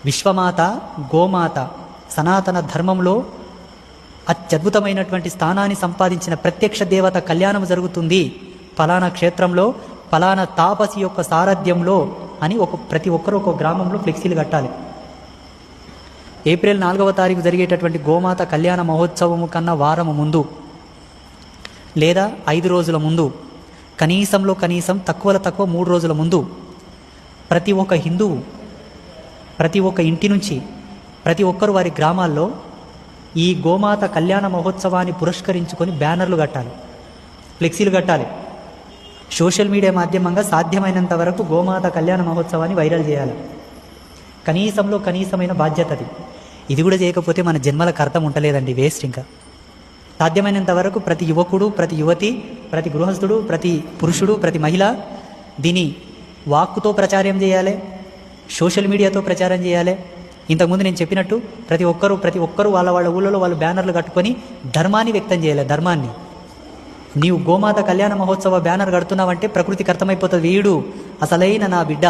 విశ్వమాత గోమాత సనాతన ధర్మంలో అత్యద్భుతమైనటువంటి స్థానాన్ని సంపాదించిన ప్రత్యక్ష దేవత కళ్యాణం జరుగుతుంది ఫలానా క్షేత్రంలో ఫలానా తాపసి యొక్క సారథ్యంలో అని ప్రతి ఒక్కరూ ఒక గ్రామంలో ఫ్లెక్సీలు కట్టాలి. ఏప్రిల్ 4వ తారీఖు జరిగేటటువంటి గోమాత కళ్యాణ మహోత్సవము కన్నా వారము ముందు లేదా 5 రోజుల ముందు, కనీసంలో కనీసం తక్కువ 3 రోజుల ముందు ప్రతి ఒక్క హిందువు ప్రతి ఒక్క ఇంటి నుంచి ప్రతి ఒక్కరు వారి గ్రామాల్లో ఈ గోమాత కళ్యాణ మహోత్సవాన్ని పురస్కరించుకొని బ్యానర్లు కట్టాలి, ఫ్లెక్సీలు కట్టాలి. సోషల్ మీడియా మాధ్యమంగా సాధ్యమైనంత వరకు గోమాత కళ్యాణ మహోత్సవాన్ని వైరల్ చేయాలి. కనీసంలో కనీసమైన బాధ్యత అది. ఇది కూడా చేయకపోతే మన జన్మలకు అర్థం ఉండలేదండి, వేస్ట్. ఇంకా సాధ్యమైనంత వరకు ప్రతి యువకుడు, ప్రతి యువతి, ప్రతి గృహస్థుడు, ప్రతి పురుషుడు, ప్రతి మహిళ దీని వాక్కుతో ప్రచారం చేయాలి, సోషల్ మీడియాతో ప్రచారం చేయాలి. ఇంతకుముందు నేను చెప్పినట్టు ప్రతి ఒక్కరూ వాళ్ళ ఊళ్ళలో వాళ్ళు బ్యానర్లు కట్టుకొని ధర్మాన్ని వ్యక్తం చేయాలి. ధర్మాన్ని నీవు గోమాత కళ్యాణ మహోత్సవ బ్యానర్ కడుతున్నావంటే ప్రకృతికి అర్థమైపోతుంది, వీడు అసలైన నా బిడ్డ,